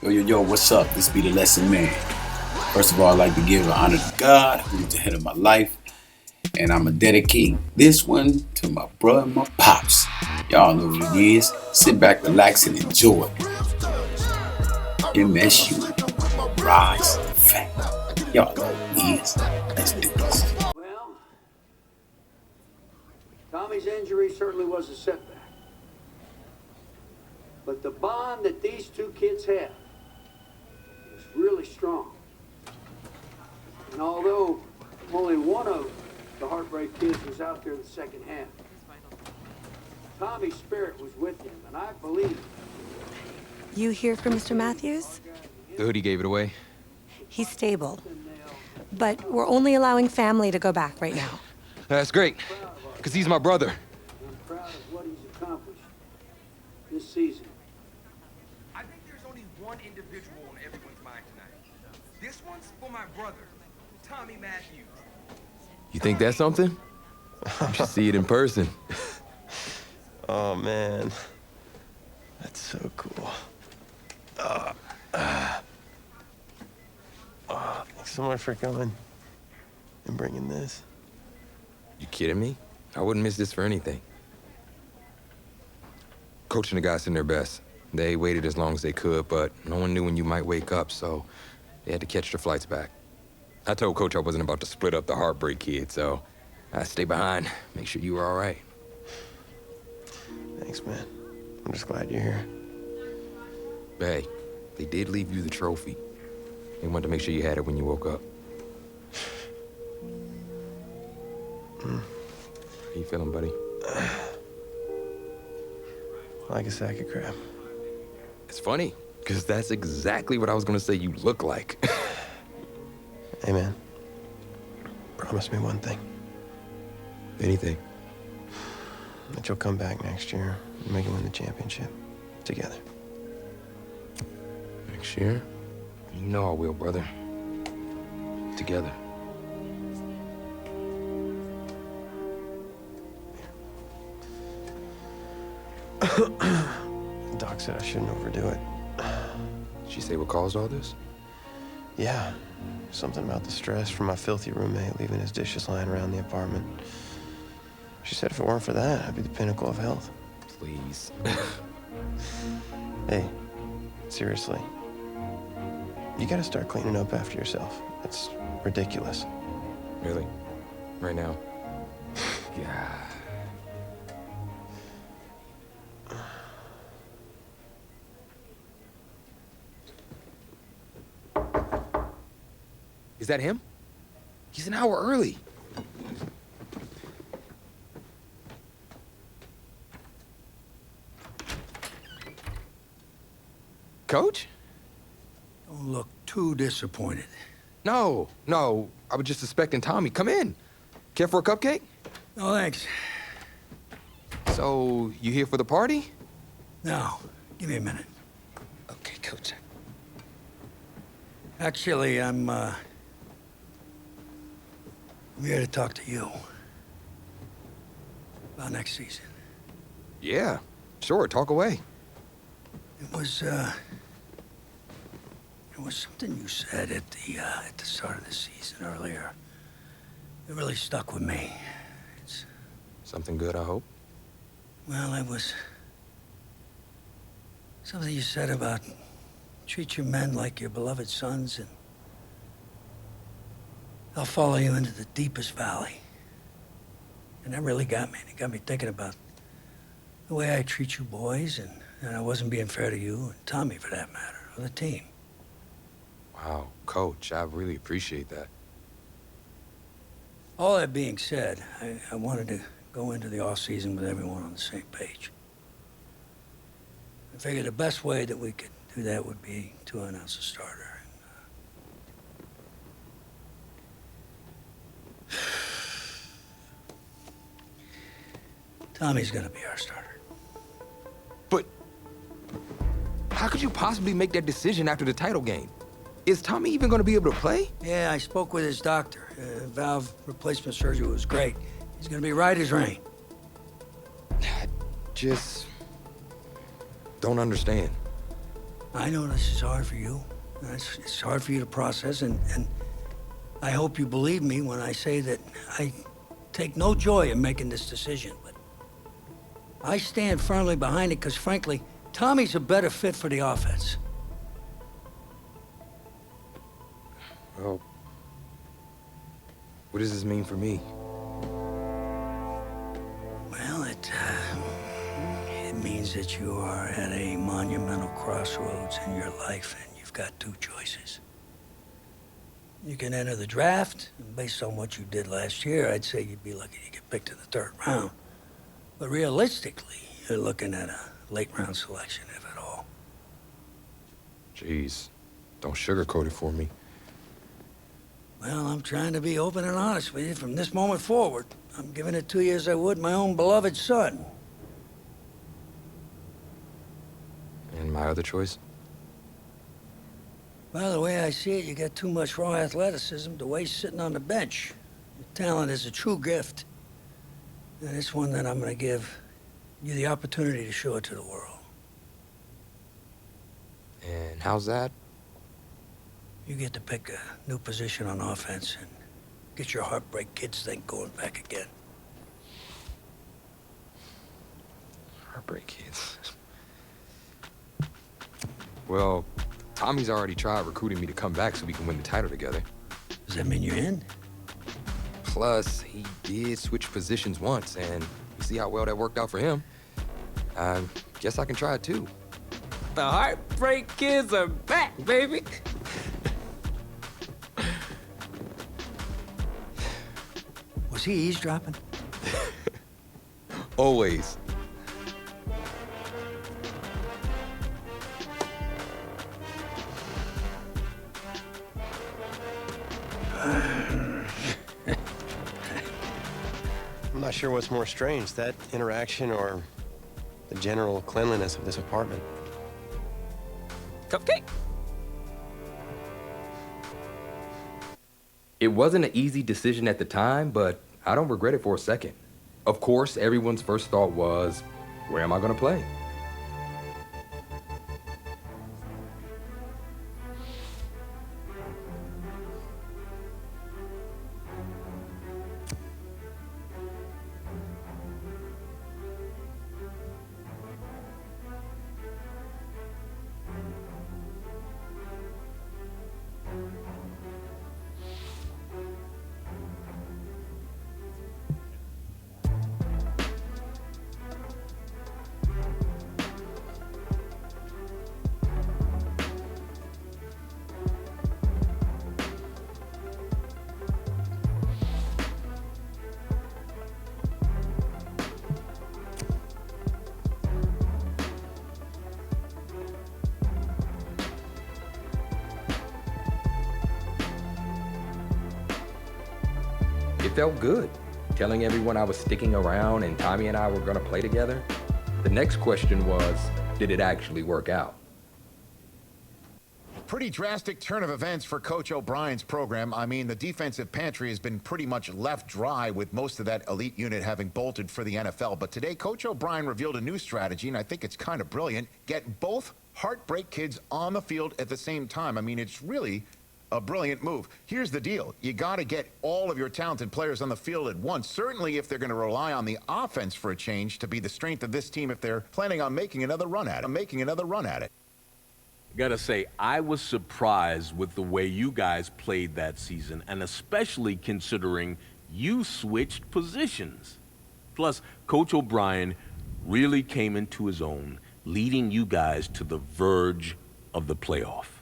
Yo, what's up? This be the lesson man. First of all, I'd like to give honor to God, who's the head of my life, and I'ma dedicate this one to my brother and my pops. Y'all know what it is. Sit back, relax, and enjoy. M.S.U. Rise Fat. Y'all know what it is. Let's do this. Well, Tommy's injury certainly was a setback. But the bond that these two kids have is really strong. And although only one of the Heartbreak Kids was out there the second half, Tommy's spirit was with him, and I believe. You hear from Mr. Matthews? The hoodie gave it away. He's stable. But we're only allowing family to go back right now. That's great, because he's my brother. I'm proud of what he's accomplished this season. I think there's only one individual on everyone's mind tonight. This one's for my brother, Tommy Matthews. You think that's something? You should see it in person. Oh, man. That's so cool. Thanks so much for coming and bringing this. You kidding me? I wouldn't miss this for anything. Coach and the guys did their best. They waited as long as they could, but no one knew when you might wake up, so they had to catch their flights back. I told Coach I wasn't about to split up the Heartbreak Kid, so I stayed behind, make sure you were all right. Thanks, man. I'm just glad you're here. But hey, they did leave you the trophy. They wanted to make sure you had it when you woke up. How you feeling, buddy? Like a sack of crap. It's funny, because that's exactly what I was going to say you look like. Hey, man. Promise me one thing. Anything. That you'll come back next year and make it win the championship. Together. Next year? You know I will, brother. Together. Doc said I shouldn't overdo it. Did she say what caused all this? Yeah. Something about the stress from my filthy roommate leaving his dishes lying around the apartment. She said if it weren't for that, I'd be the pinnacle of health. Please. Hey, seriously. You gotta start cleaning up after yourself. It's ridiculous. Really? Right now? God. Is that him? He's an hour early. Coach? Don't look too disappointed. No. I was just suspecting Tommy. Come in. Care for a cupcake? No, thanks. So, you here for the party? No, give me a minute. Okay, Coach. Actually, I'm here to talk to you about next season. Yeah, sure, talk away. It was something you said at the start of the season earlier. It really stuck with me. It's, Something good, I hope? well, it was something you said about treat your men like your beloved sons, and they'll follow you into the deepest valley. And that really got me. It got me thinking about the way I treat you boys, and I wasn't being fair to you, and Tommy for that matter, or the team. Wow, Coach, I really appreciate that. All that being said, I wanted to go into the off-season with everyone on the same page. I figured the best way that we could do that would be to announce a starter. Tommy's gonna be our starter. But how could you possibly make that decision after the title game? Is Tommy even going to be able to play? Yeah, I spoke with his doctor. Valve replacement surgery was great. He's gonna be right as rain. I just don't understand. I know this is hard for you. It's hard for you to process, and I hope you believe me when I say that I take no joy in making this decision, but I stand firmly behind it because, frankly, Tommy's a better fit for the offense. Well, what does this mean for me? Well, it means that you are at a monumental crossroads in your life, and you've got two choices. You can enter the draft, and based on what you did last year, I'd say you'd be lucky to get picked in the third round. But realistically, you're looking at a late round selection, if at all. Jeez, don't sugarcoat it for me. Well, I'm trying to be open and honest with you from this moment forward. I'm giving it to you as I would my own beloved son. And my other choice? Well, the way I see it, you got too much raw athleticism to waste sitting on the bench. Your talent is a true gift. And it's one that I'm going to give you the opportunity to show it to the world. And how's that? You get to pick a new position on offense and get your heartbreak kids thing going back again. Heartbreak kids. Well, Tommy's already tried recruiting me to come back so we can win the title together. Does that mean you're in? Plus, he did switch positions once, and you see how well that worked out for him. I guess I can try it too. The Heartbreak Kids are back, baby. Was he eavesdropping? Always. I'm not sure what's more strange, that interaction or the general cleanliness of this apartment. Cupcake. It wasn't an easy decision at the time, but I don't regret it for a second. Of course, everyone's first thought was, where am I gonna play? It felt good, telling everyone I was sticking around and Tommy and I were gonna play together. The next question was, did it actually work out? Pretty drastic turn of events for Coach O'Brien's program. I mean, the defensive pantry has been pretty much left dry with most of that elite unit having bolted for the NFL. But today, Coach O'Brien revealed a new strategy, and I think it's kind of brilliant. Get both Heartbreak Kids on the field at the same time. I mean, it's really a brilliant move. Here's the deal. You got to get all of your talented players on the field at once. Certainly if they're going to rely on the offense for a change to be the strength of this team if they're planning on making another run at it. Gotta say, I was surprised with the way you guys played that season, and especially considering you switched positions. Plus, Coach O'Brien really came into his own, leading you guys to the verge of the playoff.